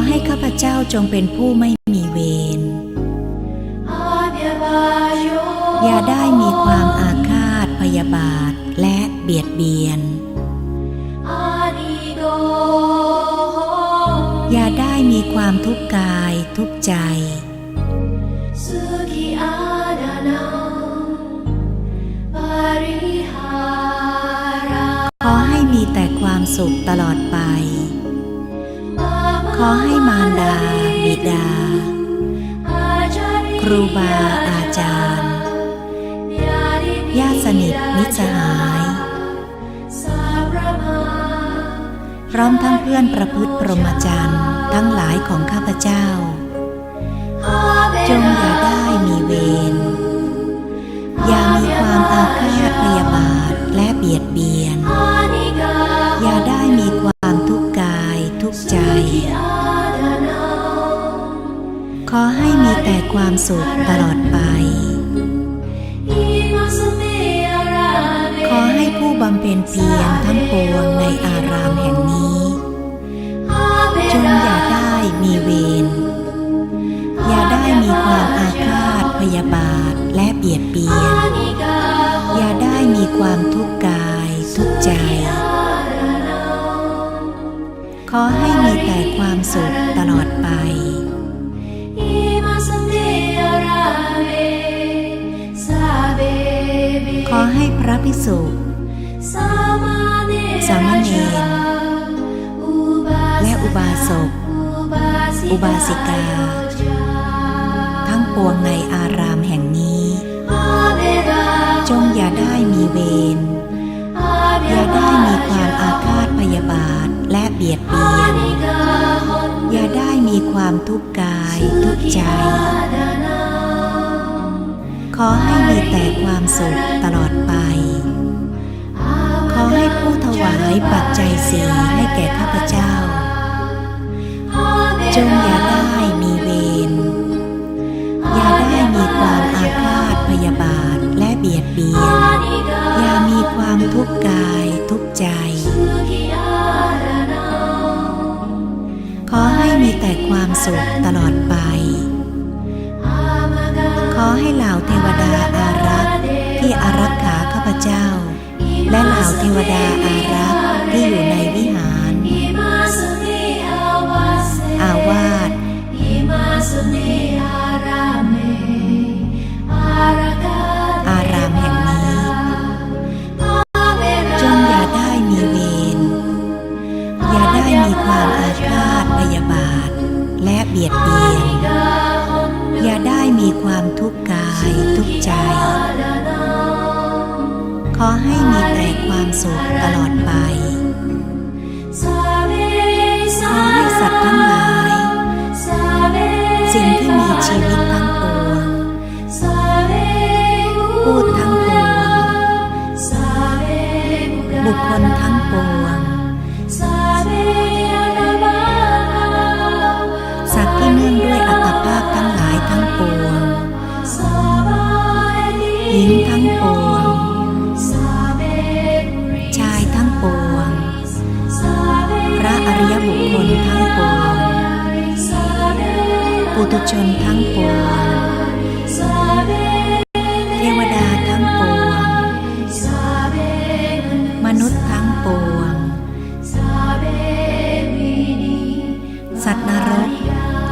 ให้ข้าพเจ้าจงเป็นผู้ไม่มีเวรอย่าได้มีความอาฆาตพยาบาทและเบียดเบียนอย่าได้มีความทุกข์กายทุกข์ใจขอให้มีแต่ความสุขตลอดไปขอให้มารดาบิดาครูบาอาจารย์ญาติสนิทมิตรสหายพร้อมทั้งเพื่อนประพฤติพรหมจรรย์ทั้งหลายของข้าพเจ้าจงอย่าได้มีเวรอย่ามีความอาฆาตพยาบาทและเบียดเบียนอย่าได้มีความทุกข์กายทุกข์ใจขอให้มีแต่ความสุขตลอดไปขอให้ผู้บำเพ็ญเพียรทั้งปวงในอารามแห่งนี้จงอย่าได้มีเวรอย่าได้มีความอาฆาตพยาบาทและเบียดเบียนอย่าได้มีความทุกข์กายทุกข์ใจขอให้มีแต่ความสุขตลอดไปขอให้พระภิกษุสามเณรและอุบาสกอุบาสิกาทั้งปวงในอารามแห่งนี้จงอย่าได้มีเวรอย่าได้มีความอาฆาตพยาบาทและเบียดเบียนอย่าได้มีความทุกข์กายทุกข์ใจขอให้มีแต่ความสุขตลอดไปขอให้ผู้ถวายปัจจัยสี่ให้แก่ข้าพเจ้าจงอย่าได้มีเวรอย่าได้มีความอาฆาตพยาบาทและเบียดเบียนอย่ามีความทุกข์กายทุกข์ใจขอให้มีแต่ความสุขตลอดไปขอให้เหล่าเทวดาอารักษ์ที่อารักขาข้าพเจ้าและเหล่าเทวดาอารักษ์ที่อยู่ในวิหารอาวาสอารามแห่งนี้จงอย่าได้มีเวรอย่าได้มีความอาฆาตพยาบาทและเบียดเบียนอย่าได้มีความทุกข์กายทุกข์ใจขอให้มีแต่ความสุขตลอดไปขอให้สัตว์ทั้งหลายสิ่งที่มีชีวิตทั้งปวงพูดทั้งปวงบุคคลทั้งปวงสัตว์ที่เนื่องด้วยอัตภาพทั้งหลายทั้งปวงหญิงทั้งปวงชายทั้งปวงพระอริยบุคคลทั้งปวงปุถุชนทั้งปวงเทวดาทั้งปวงมนุษย์ทั้งปวงสัตว์นรก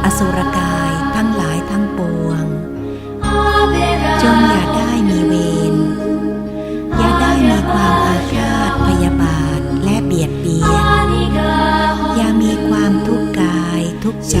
อสุรกายทั้งหลายทั้งปวงจงอย่าได้มีเวรอย่าได้มีความอาฆาตพยาบาทและเบียดเบียนอย่ามีความทุกข์กายทุกข์ใจ